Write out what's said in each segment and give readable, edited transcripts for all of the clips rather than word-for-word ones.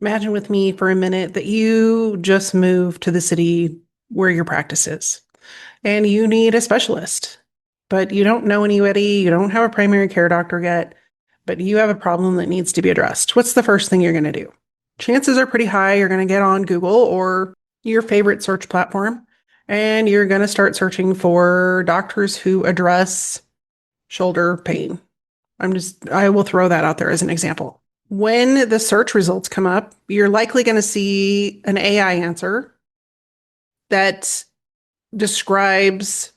Imagine with me for a minute that you just moved to the city where your practice is and you need a specialist, but you don't know anybody, you don't have a primary care doctor yet, but you have a problem that needs to be addressed. What's the first thing you're going to do? Chances are pretty high you're going to get on Google or your favorite search platform and you're going to start searching for doctors who address shoulder pain. I will throw that out there as an example. When the search results come up, you're likely going to see an AI answer that describes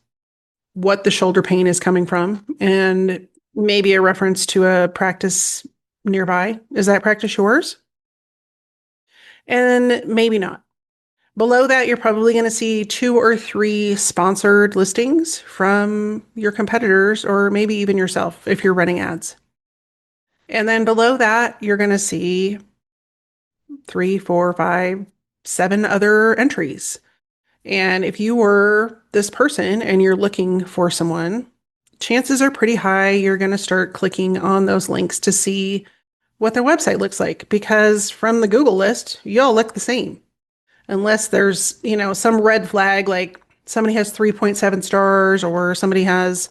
what the shoulder pain is coming from and maybe a reference to a practice nearby. Is that practice yours? And maybe not. Below that, you're probably going to see two or three sponsored listings from your competitors or maybe even yourself if you're running ads. And then below that, you're going to see three, four, five, seven other entries. And if you were this person and you're looking for someone, chances are pretty high you're going to start clicking on those links to see what their website looks like because from the Google list, you all look the same. Unless there's, some red flag like somebody has 3.7 stars or somebody has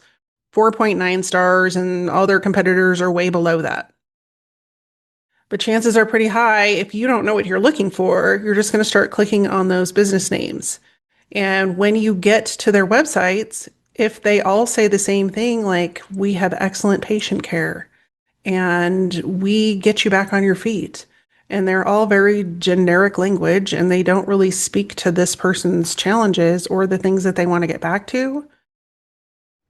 4.9 stars and all their competitors are way below that. But chances are pretty high if you don't know what you're looking for, you're just going to start clicking on those business names. And when you get to their websites, if they all say the same thing, like we have excellent patient care and we get you back on your feet, and they're all very generic language and they don't really speak to this person's challenges or the things that they want to get back to,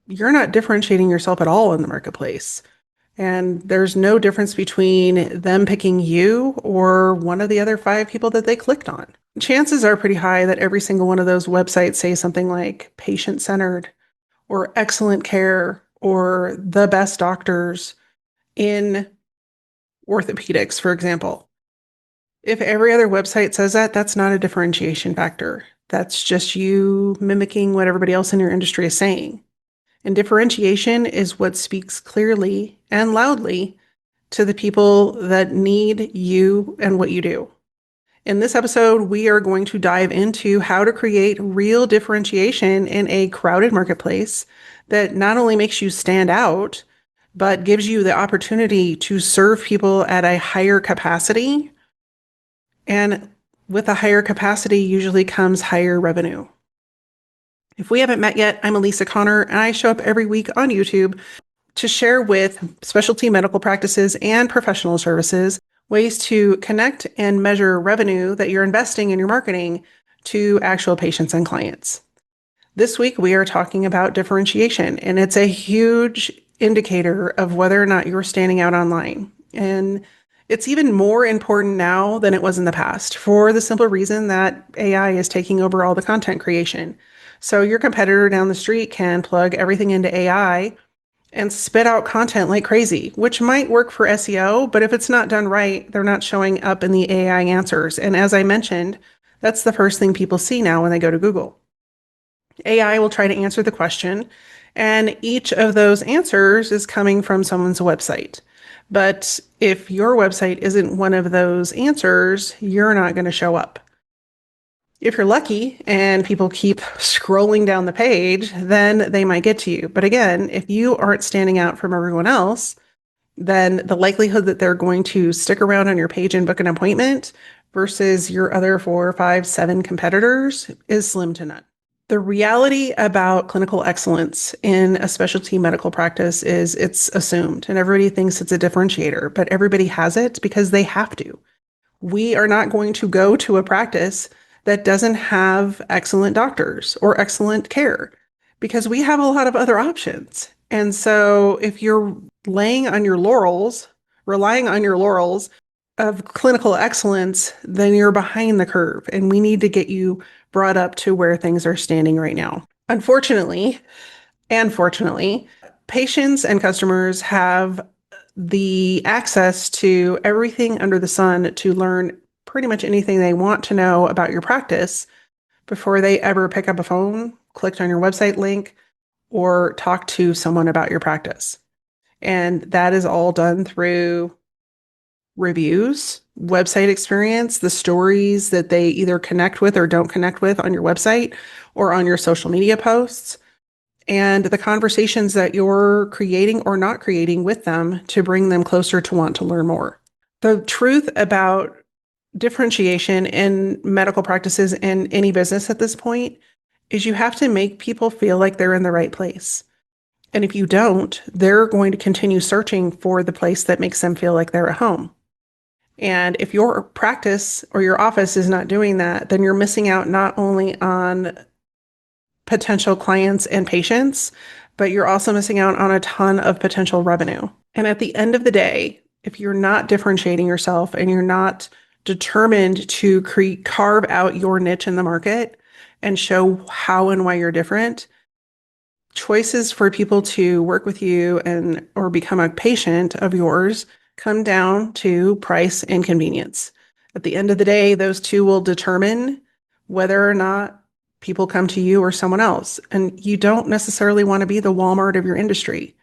you're not differentiating yourself at all in the marketplace. And there's no difference between them picking you or one of the other five people that they clicked on. Chances are pretty high that every single one of those websites say something like patient-centered or excellent care or the best doctors in orthopedics, for example. If every other website says that, that's not a differentiation factor. That's just you mimicking what everybody else in your industry is saying. And differentiation is what speaks clearly and loudly to the people that need you and what you do. In this episode, we are going to dive into how to create real differentiation in a crowded marketplace that not only makes you stand out, but gives you the opportunity to serve people at a higher capacity. And with a higher capacity usually comes higher revenue. If we haven't met yet, I'm Elisa Connor, and I show up every week on YouTube to share with specialty medical practices and professional services ways to connect and measure revenue that you're investing in your marketing to actual patients and clients. This week, we are talking about differentiation, and it's a huge indicator of whether or not you're standing out online. And it's even more important now than it was in the past for the simple reason that AI is taking over all the content creation. So your competitor down the street can plug everything into AI and spit out content like crazy, which might work for SEO, but if it's not done right, they're not showing up in the AI answers. And as I mentioned, that's the first thing people see now when they go to Google. AI will try to answer the question, and each of those answers is coming from someone's website. But if your website isn't one of those answers, you're not going to show up. If you're lucky and people keep scrolling down the page, then they might get to you. But again, if you aren't standing out from everyone else, then the likelihood that they're going to stick around on your page and book an appointment versus your other 4, 5, 7 competitors is slim to none. The reality about clinical excellence in a specialty medical practice is it's assumed, and everybody thinks it's a differentiator, but everybody has it because they have to. We are not going to go to a practice that doesn't have excellent doctors or excellent care because we have a lot of other options. And so if you're relying on your laurels of clinical excellence, then you're behind the curve and we need to get you brought up to where things are standing right now. Unfortunately, and fortunately, patients and customers have the access to everything under the sun to learn pretty much anything they want to know about your practice before they ever pick up a phone, clicked on your website link, or talk to someone about your practice. And that is all done through reviews, website experience, the stories that they either connect with or don't connect with on your website or on your social media posts, and the conversations that you're creating or not creating with them to bring them closer to want to learn more. The truth about differentiation in medical practices and any business at this point is you have to make people feel like they're in the right place. And if you don't, they're going to continue searching for the place that makes them feel like they're at home. And if your practice or your office is not doing that, then you're missing out not only on potential clients and patients, but you're also missing out on a ton of potential revenue. And at the end of the day, if you're not differentiating yourself and you're not determined to carve out your niche in the market and show how and why you're different, choices for people to work with you and or become a patient of yours come down to price and convenience. At the end of the day, those two will determine whether or not people come to you or someone else. And you don't necessarily want to be the Walmart of your industry.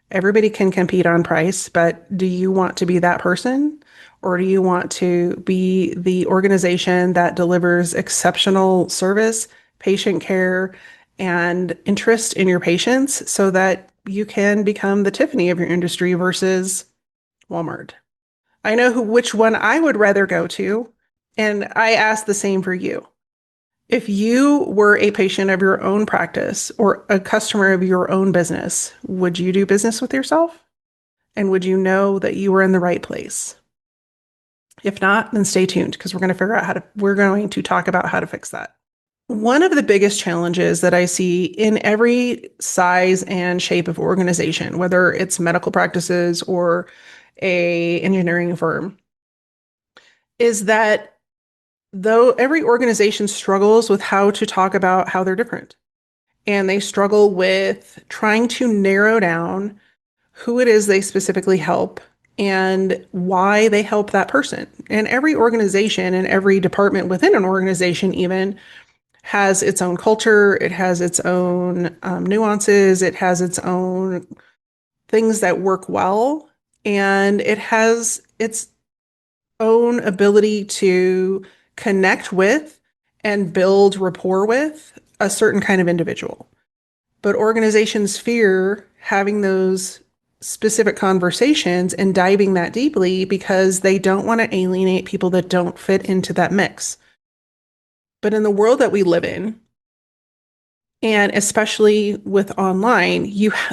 Everybody can compete on price, but do you want to be that person? Or do you want to be the organization that delivers exceptional service, patient care, and interest in your patients so that you can become the Tiffany of your industry versus Walmart? I know which one I would rather go to, and I ask the same for you. If you were a patient of your own practice or a customer of your own business, would you do business with yourself? And would you know that you were in the right place? If not, then stay tuned because we're going to talk about how to fix that. One of the biggest challenges that I see in every size and shape of organization, whether it's medical practices or a engineering firm, is that though every organization struggles with how to talk about how they're different, and they struggle with trying to narrow down who it is they specifically help and why they help that person. And every organization and every department within an organization even has its own culture, it has its own nuances, it has its own things that work well, and it has its own ability to connect with and build rapport with a certain kind of individual. But organizations fear having those specific conversations and diving that deeply because they don't want to alienate people that don't fit into that mix. But in the world that we live in, and especially with online,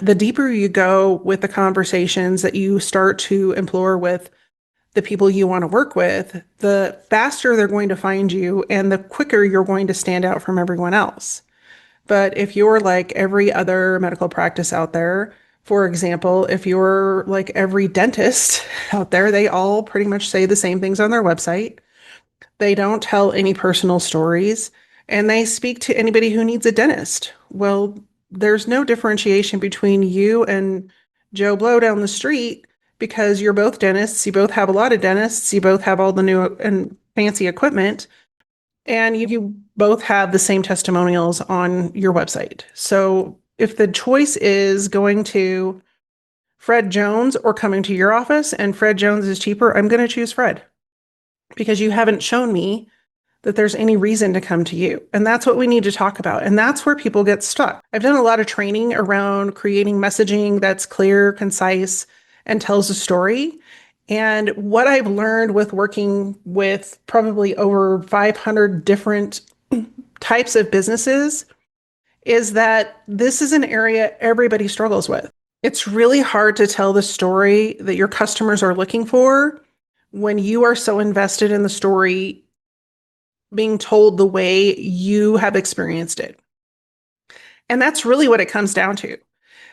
the deeper you go with the conversations that you start to implore with the people you want to work with, the faster they're going to find you and the quicker you're going to stand out from everyone else. But if you're like every other medical practice out there, for example, if you're like every dentist out there, they all pretty much say the same things on their website. They don't tell any personal stories, and they speak to anybody who needs a dentist. Well, there's no differentiation between you and Joe Blow down the street because you're both dentists. You both have a lot of dentists. You both have all the new and fancy equipment, and you both have the same testimonials on your website. So if the choice is going to Fred Jones or coming to your office and Fred Jones is cheaper, I'm going to choose Fred because you haven't shown me that there's any reason to come to you. And that's what we need to talk about. And that's where people get stuck. I've done a lot of training around creating messaging that's clear, concise, and tells a story. And what I've learned with working with probably over 500 different types of businesses is that this is an area everybody struggles with. It's really hard to tell the story that your customers are looking for when you are so invested in the story being told the way you have experienced it. And that's really what it comes down to.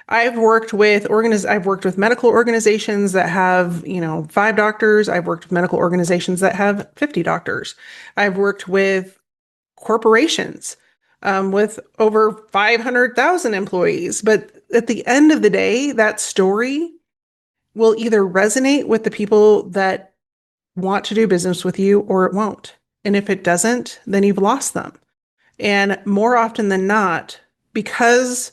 I've worked with medical organizations that have, 5 doctors. I've worked with medical organizations that have 50 doctors. I've worked with corporations with over 500,000 employees. But at the end of the day, that story will either resonate with the people that want to do business with you or it won't. And if it doesn't, then you've lost them. And more often than not, because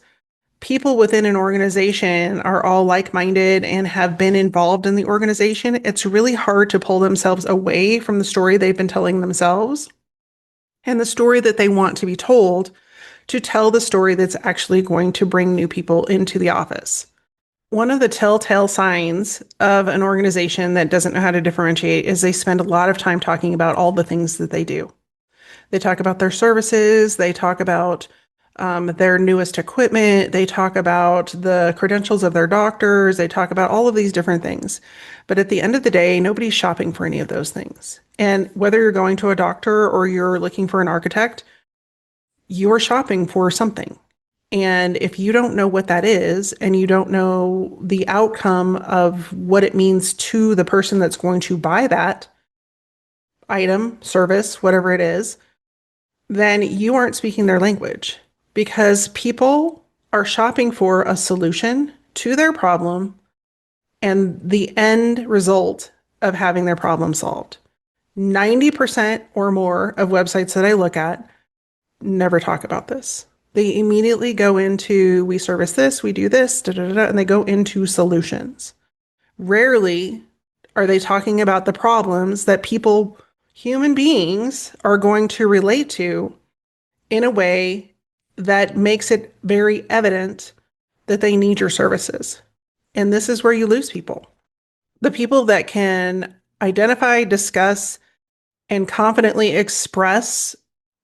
people within an organization are all like-minded and have been involved in the organization, it's really hard to pull themselves away from the story they've been telling themselves and the story that they want to be told to tell the story that's actually going to bring new people into the office. One of the telltale signs of an organization that doesn't know how to differentiate is they spend a lot of time talking about all the things that they do. They talk about their services, they talk about their newest equipment, they talk about the credentials of their doctors, they talk about all of these different things. But at the end of the day, nobody's shopping for any of those things. And whether you're going to a doctor or you're looking for an architect, you're shopping for something. And if you don't know what that is, and you don't know the outcome of what it means to the person that's going to buy that item, service, whatever it is, then you aren't speaking their language, because people are shopping for a solution to their problem and the end result of having their problem solved. 90% or more of websites that I look at never talk about this. They immediately go into, we service this, we do this, da, da, da, da, and they go into solutions. Rarely are they talking about the problems that people, human beings, are going to relate to in a way that makes it very evident that they need your services. And this is where you lose people. The people that can identify, discuss, and confidently express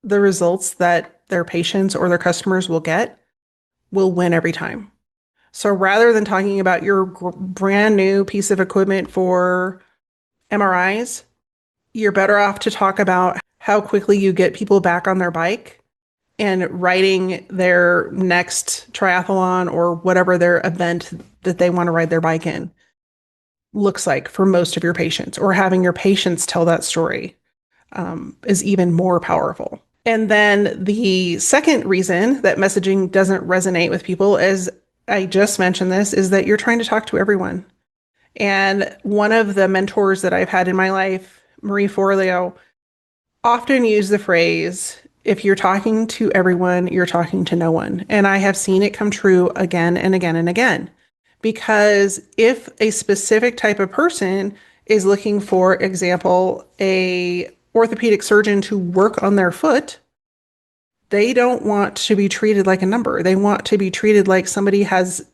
the results that their patients or their customers will get will win every time. So rather than talking about your brand new piece of equipment for MRIs, you're better off to talk about how quickly you get people back on their bike and riding their next triathlon or whatever their event that they want to ride their bike in looks like for most of your patients, or having your patients tell that story is even more powerful. And then the second reason that messaging doesn't resonate with people, as I just mentioned this, is that you're trying to talk to everyone. And one of the mentors that I've had in my life, Marie Forleo, often used the phrase, if you're talking to everyone, you're talking to no one. And I have seen it come true again and again and again. Because if a specific type of person is looking, for example, a orthopedic surgeon to work on their foot, they don't want to be treated like a number. They want to be treated like somebody has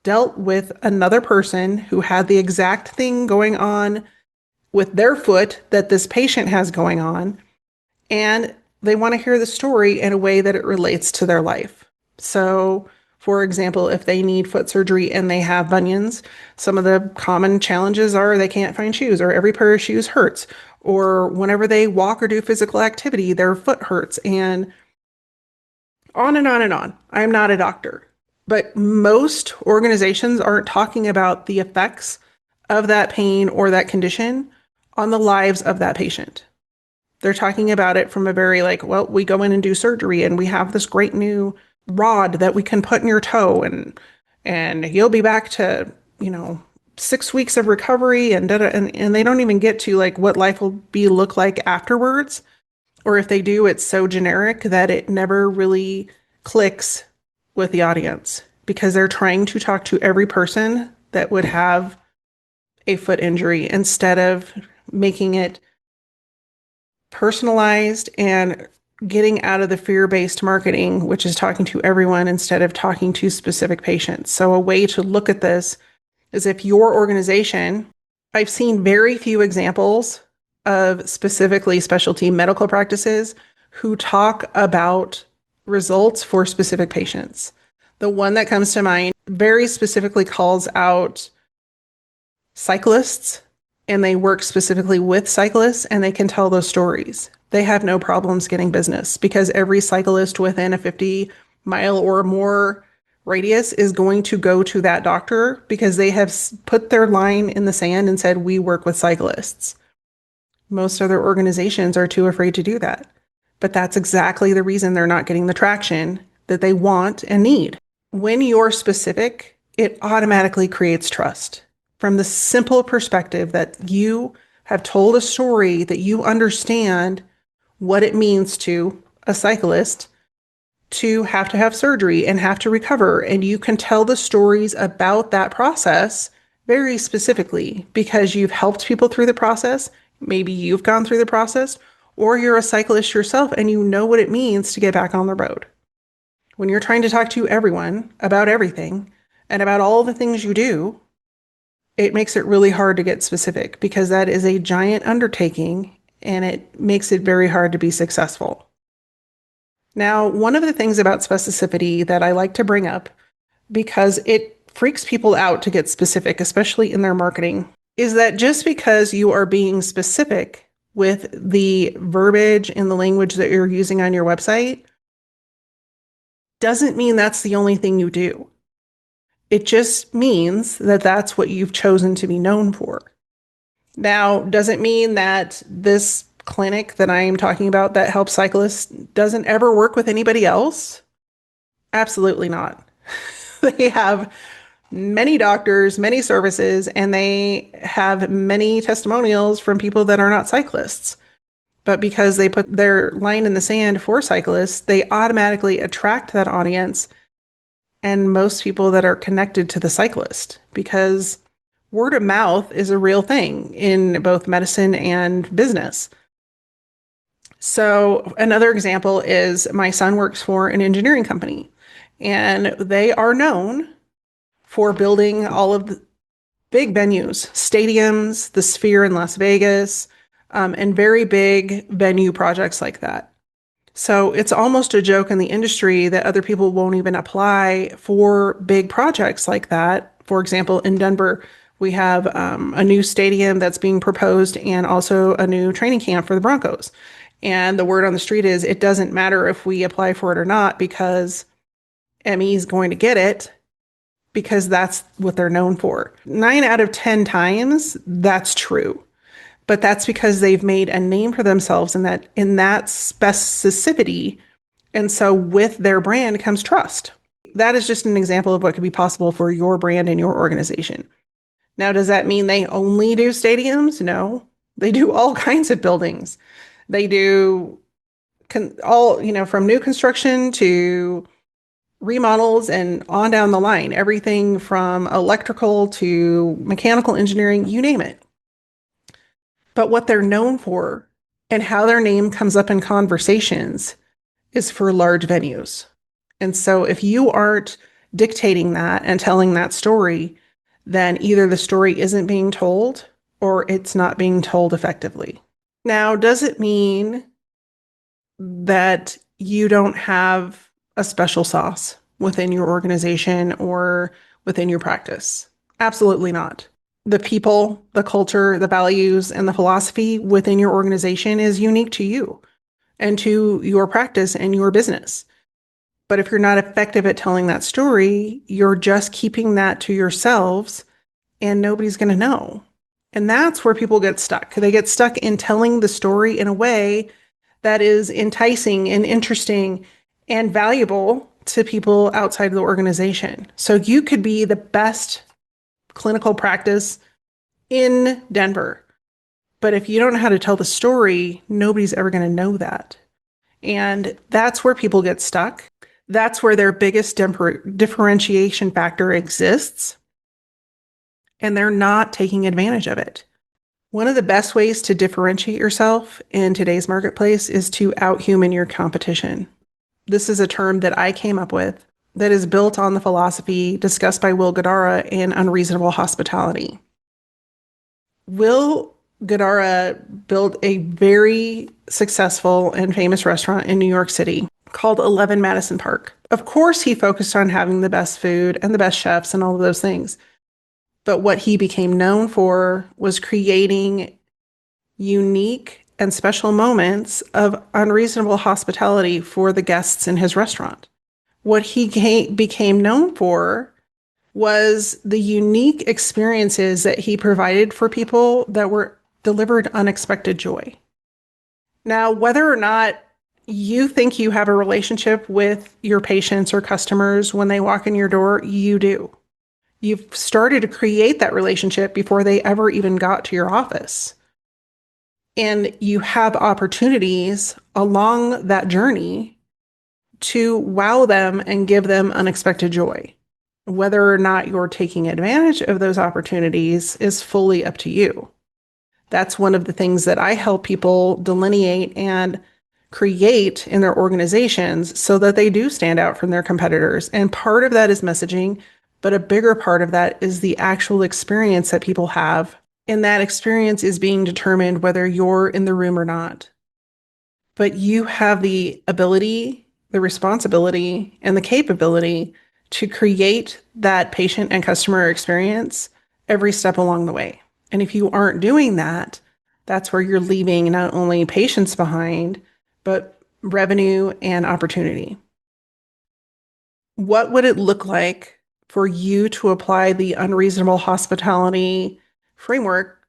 dealt with another person who had the exact thing going on with their foot that this patient has going on, and they want to hear the story in a way that it relates to their life. So, for example, if they need foot surgery and they have bunions, some of the common challenges are they can't find shoes, or every pair of shoes hurts, or whenever they walk or do physical activity, their foot hurts, and on and on and on. I'm not a doctor, but most organizations aren't talking about the effects of that pain or that condition on the lives of that patient. They're talking about it from a very well, we go in and do surgery and we have this great new rod that we can put in your toe, and you'll be back to, 6 weeks of recovery, and they don't even get to what life will look like afterwards. Or if they do, it's so generic that it never really clicks with the audience, because they're trying to talk to every person that would have a foot injury instead of making it personalized and getting out of the fear-based marketing, which is talking to everyone instead of talking to specific patients. So a way to look at this is, if your organization, I've seen very few examples of specifically specialty medical practices who talk about results for specific patients. The one that comes to mind very specifically calls out cyclists, and they work specifically with cyclists, and they can tell those stories. They have no problems getting business, because every cyclist within a 50-mile or more radius is going to go to that doctor, because they have put their line in the sand and said, we work with cyclists. Most other organizations are too afraid to do that. But that's exactly the reason they're not getting the traction that they want and need. When you're specific, it automatically creates trust. From the simple perspective that you have told a story, that you understand what it means to a cyclist, to have surgery and have to recover. And you can tell the stories about that process very specifically because you've helped people through the process. Maybe you've gone through the process, or you're a cyclist yourself and you know what it means to get back on the road. When you're trying to talk to everyone about everything and about all the things you do, it makes it really hard to get specific because that is a giant undertaking and it makes it very hard to be successful. Now, one of the things about specificity that I like to bring up, because it freaks people out to get specific, especially in their marketing, is that just because you are being specific with the verbiage and the language that you're using on your website doesn't mean that's the only thing you do. It just means that that's what you've chosen to be known for. Now, does it mean that this clinic that I'm talking about that helps cyclists doesn't ever work with anybody else? Absolutely not. They have many doctors, many services, and they have many testimonials from people that are not cyclists. But because they put their line in the sand for cyclists, they automatically attract that audience and most people that are connected to the cyclist because word of mouth is a real thing in both medicine and business. So another example is my son works for an engineering company and they are known for building all of the big venues, stadiums, the Sphere in Las Vegas, and very big venue projects like that. So it's almost a joke in the industry that other people won't even apply for big projects like that. For example, in Denver, we have a new stadium that's being proposed and also a new training camp for the Broncos. And the word on the street is it doesn't matter if we apply for it or not because ME is going to get it because that's what they're known for. 9 out of 10 times, that's true. But that's because they've made a name for themselves in that specificity. And so with their brand comes trust. That is just an example of what could be possible for your brand and your organization. Now, does that mean they only do stadiums? No, they do all kinds of buildings. They do all, from new construction to remodels and on down the line, everything from electrical to mechanical engineering, you name it. But what they're known for and how their name comes up in conversations is for large venues. And so if you aren't dictating that and telling that story, then either the story isn't being told or it's not being told effectively. Now, does it mean that you don't have a special sauce within your organization or within your practice? Absolutely not. The people, the culture, the values, and the philosophy within your organization is unique to you and to your practice and your business. But if you're not effective at telling that story, you're just keeping that to yourselves and nobody's going to know. And that's where people get stuck. They get stuck in telling the story in a way that is enticing and interesting and valuable to people outside of the organization. So you could be the best clinical practice in Denver, but if you don't know how to tell the story, nobody's ever going to know that. And that's where people get stuck. That's where their biggest differentiation factor exists. And they're not taking advantage of it. One of the best ways to differentiate yourself in today's marketplace is to outhuman your competition. This is a term that I came up with that is built on the philosophy discussed by Will Guidara in Unreasonable Hospitality. Will Guidara built a very successful and famous restaurant in New York City called 11 Madison Park. Of course, he focused on having the best food and the best chefs and all of those things. But what he became known for was creating unique and special moments of unreasonable hospitality for the guests in his restaurant. What he became known for was the unique experiences that he provided for people that were delivered unexpected joy. Now, whether or not you think you have a relationship with your patients or customers when they walk in your door, you do. You've started to create that relationship before they ever even got to your office. And you have opportunities along that journey to wow them and give them unexpected joy. Whether or not you're taking advantage of those opportunities is fully up to you. That's one of the things that I help people delineate and create in their organizations so that they do stand out from their competitors. And part of that is messaging, but a bigger part of that is the actual experience that people have. And that experience is being determined whether you're in the room or not. But you have the ability, the responsibility, and the capability to create that patient and customer experience every step along the way. And if you aren't doing that, that's where you're leaving not only patients behind, but revenue and opportunity. What would it look like for you to apply the unreasonable hospitality framework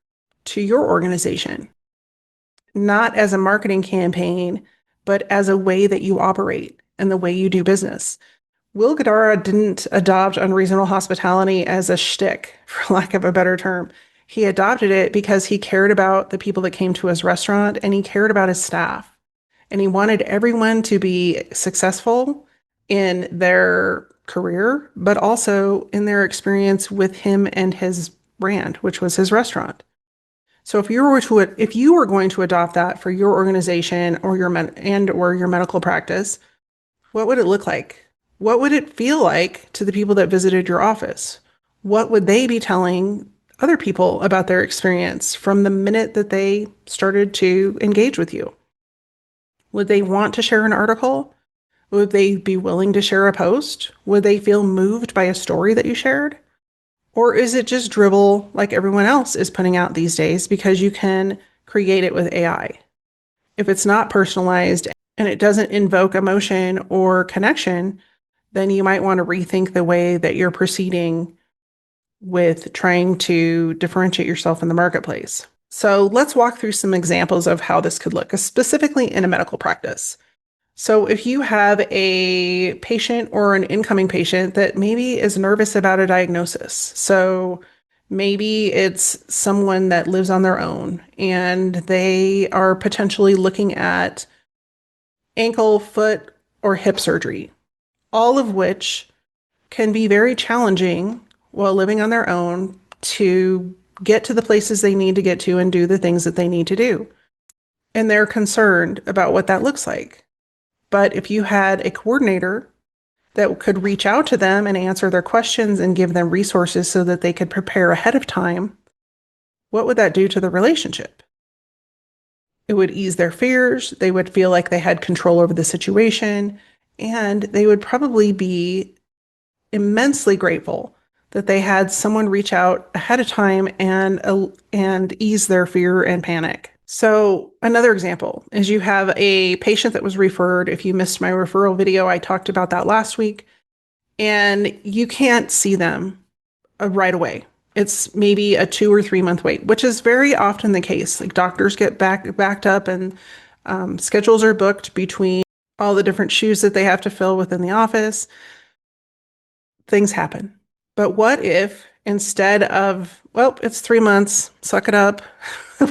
to your organization? Not as a marketing campaign, but as a way that you operate and the way you do business. Will Guidara didn't adopt unreasonable hospitality as a shtick, for lack of a better term. He adopted it because he cared about the people that came to his restaurant and he cared about his staff. And he wanted everyone to be successful in their career, but also in their experience with him and his brand, which was his restaurant. So if you were going to adopt that for your organization or your medical practice, what would it look like? What would it feel like to the people that visited your office? What would they be telling other people about their experience from the minute that they started to engage with you? Would they want to share an article? Would they be willing to share a post? Would they feel moved by a story that you shared? Or is it just dribble like everyone else is putting out these days because you can create it with AI? If it's not personalized and it doesn't invoke emotion or connection, then you might want to rethink the way that you're proceeding with trying to differentiate yourself in the marketplace. So let's walk through some examples of how this could look, specifically in a medical practice. So if you have a patient or an incoming patient that maybe is nervous about a diagnosis, so maybe it's someone that lives on their own and they are potentially looking at ankle, foot, or hip surgery, all of which can be very challenging while living on their own to get to the places they need to get to and do the things that they need to do. And they're concerned about what that looks like. But if you had a coordinator that could reach out to them and answer their questions and give them resources so that they could prepare ahead of time, what would that do to the relationship? It would ease their fears. They would feel like they had control over the situation, and they would probably be immensely grateful that they had someone reach out ahead of time and ease their fear and panic. So another example is you have a patient that was referred. If you missed my referral video, I talked about that last week, and you can't see them right away. It's maybe a 2 or 3 month wait, which is very often the case. Like doctors get backed up and schedules are booked between all the different shoes that they have to fill within the office. Things happen. But what if instead of, well, it's 3 months, suck it up,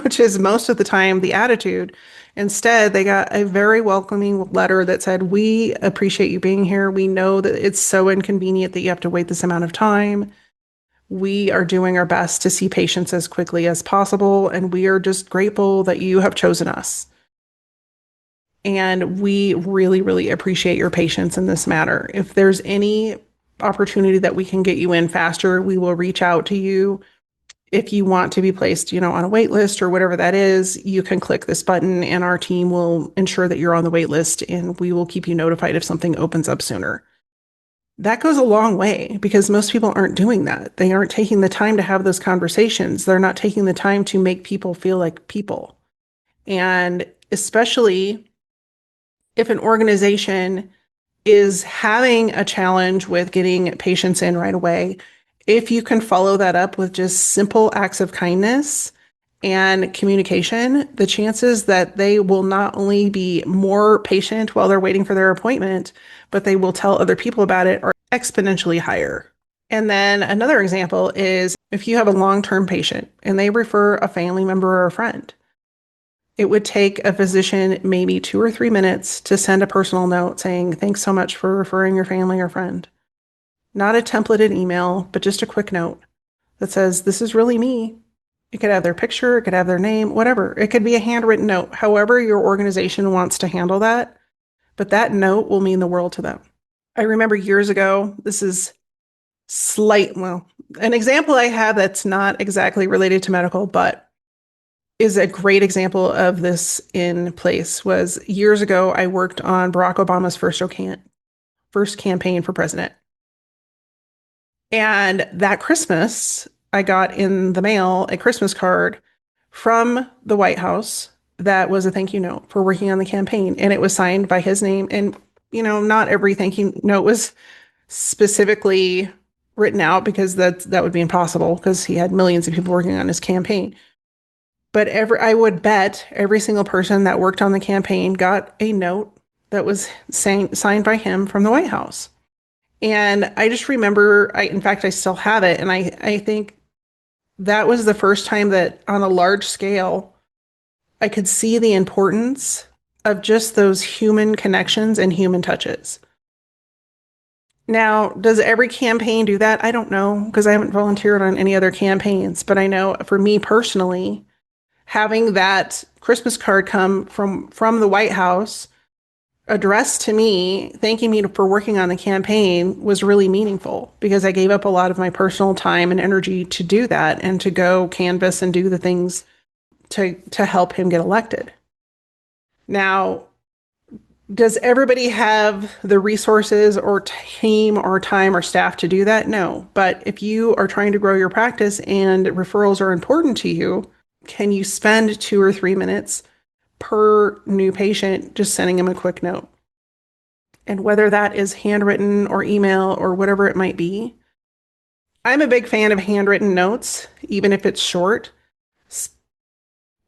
which is most of the time the attitude, instead they got a very welcoming letter that said, we appreciate you being here. We know that it's so inconvenient that you have to wait this amount of time. We are doing our best to see patients as quickly as possible, and we are just grateful that you have chosen us. And we really, really appreciate your patience in this matter. If there's any opportunity that we can get you in faster, we will reach out to you. If you want to be placed, on a wait list or whatever that is, you can click this button and our team will ensure that you're on the wait list and we will keep you notified if something opens up sooner. That goes a long way because most people aren't doing that. They aren't taking the time to have those conversations. They're not taking the time to make people feel like people. And especially if an organization is having a challenge with getting patients in right away, if you can follow that up with just simple acts of kindness and communication, the chances that they will not only be more patient while they're waiting for their appointment, but they will tell other people about it are exponentially higher. And then another example is if you have a long-term patient and they refer a family member or a friend, It would take a physician maybe 2 or 3 minutes to send a personal note saying, thanks so much for referring your family or friend. Not a templated email, but just a quick note that says, this is really me. It could have their picture, it could have their name, whatever. It could be a handwritten note, however your organization wants to handle that. But that note will mean the world to them. I remember years ago, this is an example I have that's not exactly related to medical, but is a great example of this in place was years ago, I worked on Barack Obama's first campaign for president. And that Christmas, I got in the mail a Christmas card from the White House that was a thank you note for working on the campaign. And it was signed by his name. And, not every thank you note was specifically written out because that would be impossible because he had millions of people working on his campaign. But I would bet every single person that worked on the campaign got a note that was signed by him from the White House. And I just remember, in fact, I still have it. And I think that was the first time that on a large scale, I could see the importance of just those human connections and human touches. Now, does every campaign do that? I don't know because I haven't volunteered on any other campaigns, but I know for me personally, having that Christmas card come from the White House addressed to me, thanking me for working on the campaign was really meaningful because I gave up a lot of my personal time and energy to do that and to go canvass and do the things to help him get elected. Now, does everybody have the resources or team or time or staff to do that? No. But if you are trying to grow your practice and referrals are important to you, can you spend 2 or 3 minutes per new patient just sending them a quick note? And whether that is handwritten or email or whatever it might be, I'm a big fan of handwritten notes, even if it's short,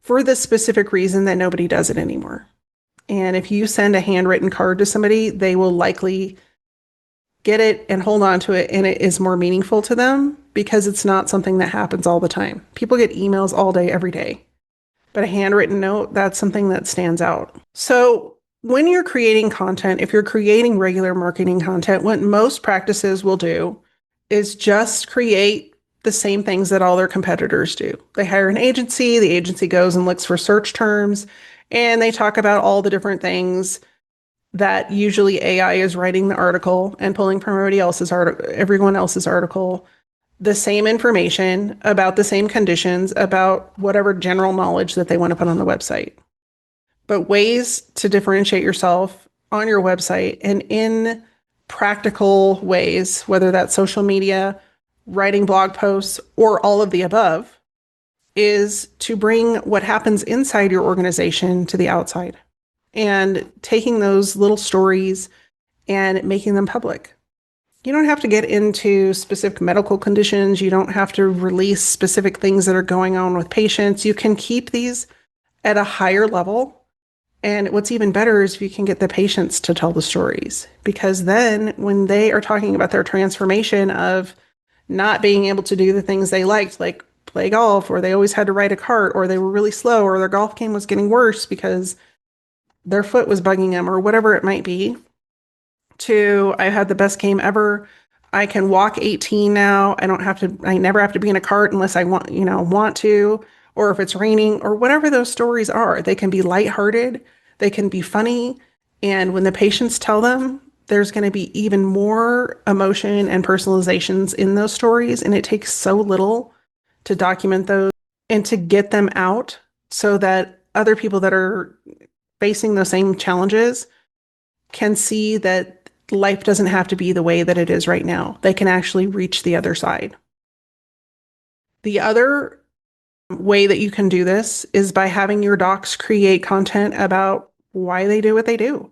for the specific reason that nobody does it anymore. And if you send a handwritten card to somebody, they will likely get it and hold on to it, and it is more meaningful to them because it's not something that happens all the time. People get emails all day, every day. But a handwritten note, that's something that stands out. So when you're creating content, if you're creating regular marketing content, what most practices will do is just create the same things that all their competitors do. They hire an agency, the agency goes and looks for search terms, and they talk about all the different things that usually AI is writing the article and pulling from everyone else's article, the same information about the same conditions, about whatever general knowledge that they want to put on the website. But ways to differentiate yourself on your website and in practical ways, whether that's social media, writing blog posts, or all of the above, is to bring what happens inside your organization to the outside and taking those little stories and making them public. You don't have to get into specific medical conditions. You don't have to release specific things that are going on with patients. You can keep these at a higher level. And what's even better is if you can get the patients to tell the stories, because then when they are talking about their transformation of not being able to do the things they liked, like play golf, or they always had to ride a cart, or they were really slow, or their golf game was getting worse because their foot was bugging them, or whatever it might be, to I had the best game ever. I can walk 18 now. I never have to be in a cart unless I want to, or if it's raining, or whatever those stories are. They can be lighthearted, they can be funny, and when the patients tell them, there's going to be even more emotion and personalizations in those stories, and it takes so little to document those and to get them out so that other people that are facing those same challenges can see that life doesn't have to be the way that it is right now. They can actually reach the other side. The other way that you can do this is by having your docs create content about why they do what they do.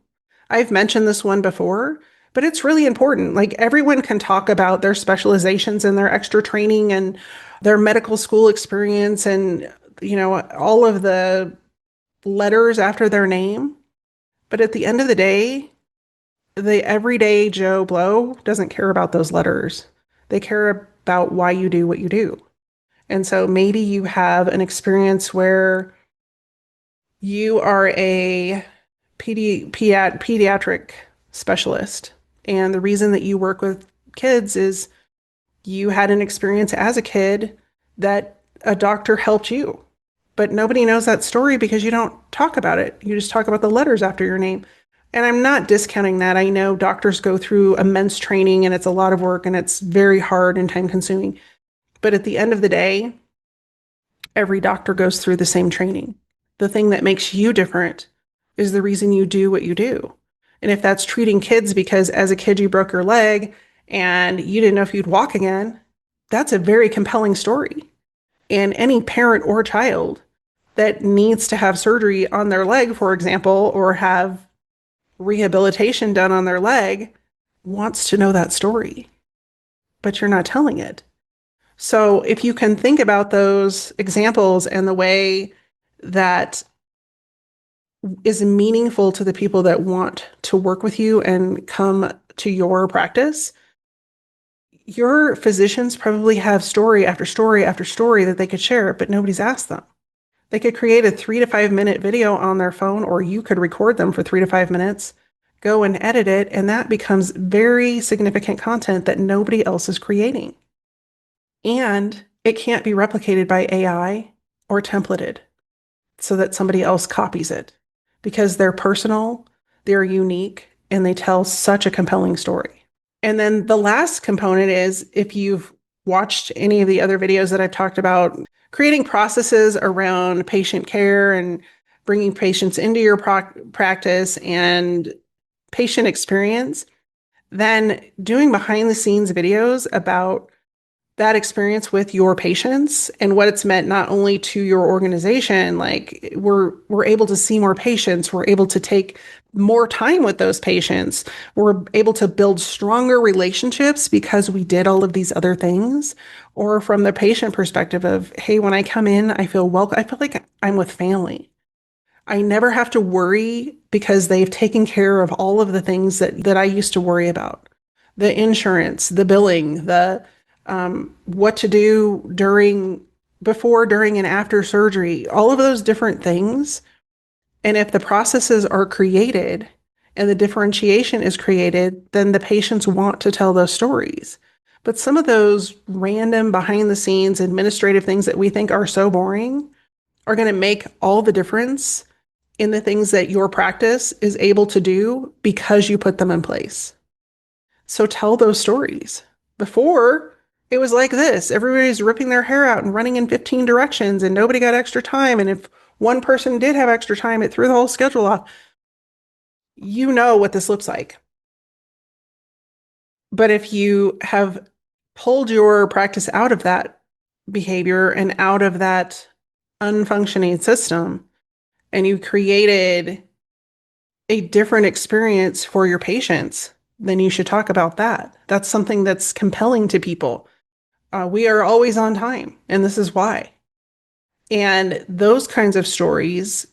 I've mentioned this one before, but it's really important. Like, everyone can talk about their specializations and their extra training and their medical school experience and, all of the letters after their name. But at the end of the day, the everyday Joe Blow doesn't care about those letters. They care about why you do what you do. And so maybe you have an experience where You are a pediatric specialist. And the reason that you work with kids is you had an experience as a kid that a doctor helped you. But nobody knows that story because you don't talk about it. You just talk about the letters after your name. And I'm not discounting that. I know doctors go through immense training and it's a lot of work and it's very hard and time consuming. But at the end of the day, every doctor goes through the same training. The thing that makes you different is the reason you do what you do. And if that's treating kids because as a kid you broke your leg and you didn't know if you'd walk again, that's a very compelling story. And any parent or child that needs to have surgery on their leg, for example, or have rehabilitation done on their leg, wants to know that story, but you're not telling it. So if you can think about those examples and the way that is meaningful to the people that want to work with you and come to your practice, your physicians probably have story after story after story that they could share, but nobody's asked them. They could create a 3 to 5 minute video on their phone, or you could record them for 3 to 5 minutes, go and edit it, and that becomes very significant content that nobody else is creating. And it can't be replicated by AI or templated so that somebody else copies it because they're personal, they're unique, and they tell such a compelling story. And then the last component is if you've watched any of the other videos that I've talked about, creating processes around patient care and bringing patients into your practice and patient experience, then doing behind the scenes videos about that experience with your patients and what it's meant not only to your organization, like we're able to see more patients, we're able to take more time with those patients, we're able to build stronger relationships because we did all of these other things, or from the patient perspective of, hey, when I come in, I feel welcome, I feel like I'm with family. I never have to worry because they've taken care of all of the things that I used to worry about. The insurance, the billing, the what to do before, during, and after surgery, all of those different things. And if the processes are created and the differentiation is created, then the patients want to tell those stories. But some of those random behind the scenes administrative things that we think are so boring are going to make all the difference in the things that your practice is able to do because you put them in place. So tell those stories. Before, it was like this. Everybody's ripping their hair out and running in 15 directions and nobody got extra time. And if one person did have extra time, it threw the whole schedule off. You know what this looks like. But if you have pulled your practice out of that behavior and out of that unfunctioning system, and you created a different experience for your patients, then you should talk about that. That's something that's compelling to people. We are always on time, and this is why. And those kinds of stories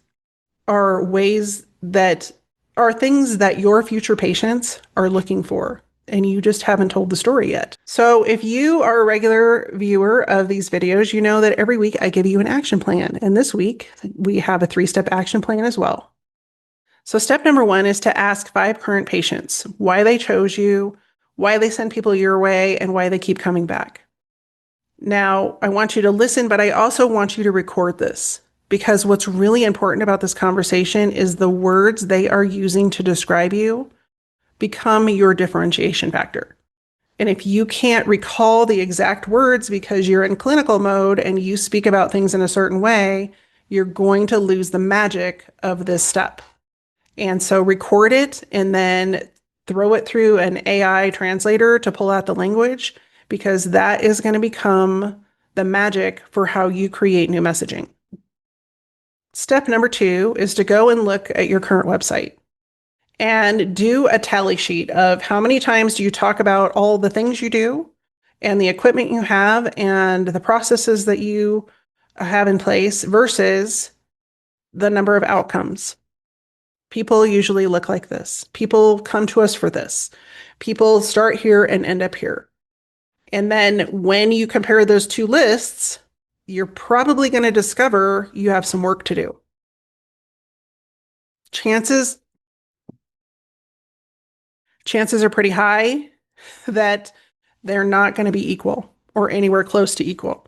are ways that are things that your future patients are looking for, and you just haven't told the story yet. So if you are a regular viewer of these videos, you know that every week I give you an action plan. And this week we have a 3-step action plan as well. So step number 1 is to ask 5 current patients why they chose you, why they send people your way, and why they keep coming back. Now, I want you to listen, but I also want you to record this because what's really important about this conversation is the words they are using to describe you become your differentiation factor. And if you can't recall the exact words because you're in clinical mode and you speak about things in a certain way, you're going to lose the magic of this step. And so record it and then throw it through an AI translator to pull out the language, because that is going to become the magic for how you create new messaging. Step number 2 is to go and look at your current website and do a tally sheet of how many times do you talk about all the things you do and the equipment you have and the processes that you have in place versus the number of outcomes. People usually look like this. People come to us for this. People start here and end up here. And then when you compare those 2 lists, you're probably going to discover you have some work to do. chances chances are pretty high that they're not going to be equal or anywhere close to equal.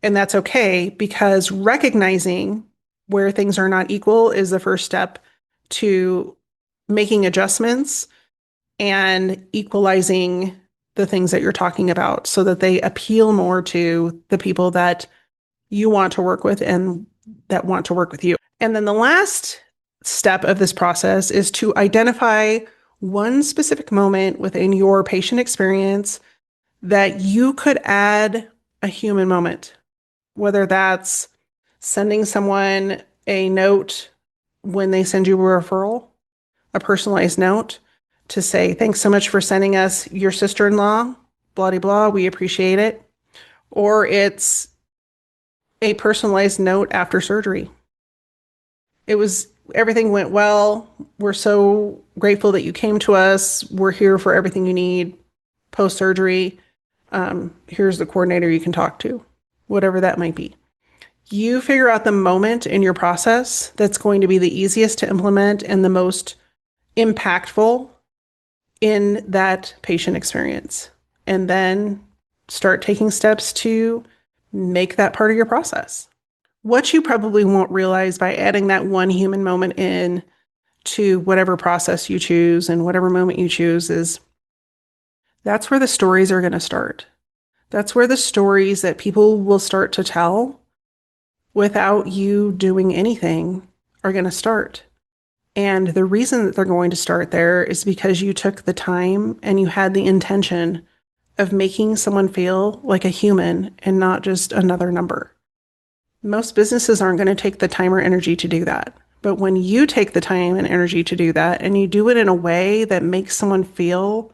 And that's okay because recognizing where things are not equal is the first step to making adjustments and equalizing the things that you're talking about so that they appeal more to the people that you want to work with and that want to work with you. And then the last step of this process is to identify one specific moment within your patient experience that you could add a human moment, whether that's sending someone a note when they send you a referral, a personalized note to say, thanks so much for sending us your sister-in-law, blah, blah, blah, we appreciate it. Or it's a personalized note after surgery. Everything went well. We're so grateful that you came to us. We're here for everything you need post-surgery. Here's the coordinator you can talk to, whatever that might be. You figure out the moment in your process that's going to be the easiest to implement and the most impactful in that patient experience. And then start taking steps to make that part of your process. What you probably won't realize by adding that one human moment in to whatever process you choose and whatever moment you choose is that's where the stories are going to start. That's where the stories that people will start to tell without you doing anything are going to start. And the reason that they're going to start there is because you took the time and you had the intention of making someone feel like a human and not just another number. Most businesses aren't going to take the time or energy to do that. But when you take the time and energy to do that and you do it in a way that makes someone feel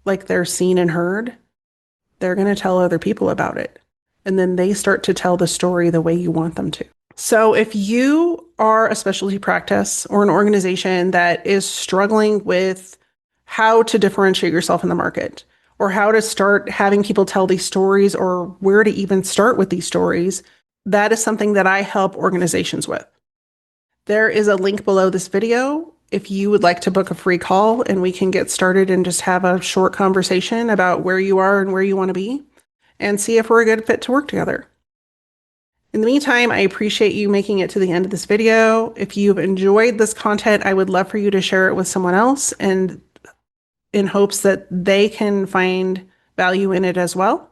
like they're seen and heard, they're going to tell other people about it. And then they start to tell the story the way you want them to. So if you are a specialty practice or an organization that is struggling with how to differentiate yourself in the market or how to start having people tell these stories or where to even start with these stories, that is something that I help organizations with. There is a link below this video if you would like to book a free call and we can get started and just have a short conversation about where you are and where you want to be and see if we're a good fit to work together. In the meantime, I appreciate you making it to the end of this video. If you've enjoyed this content, I would love for you to share it with someone else and in hopes that they can find value in it as well.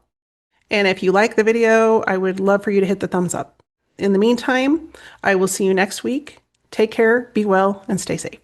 And if you like the video, I would love for you to hit the thumbs up. In the meantime, I will see you next week. Take care, be well, and stay safe.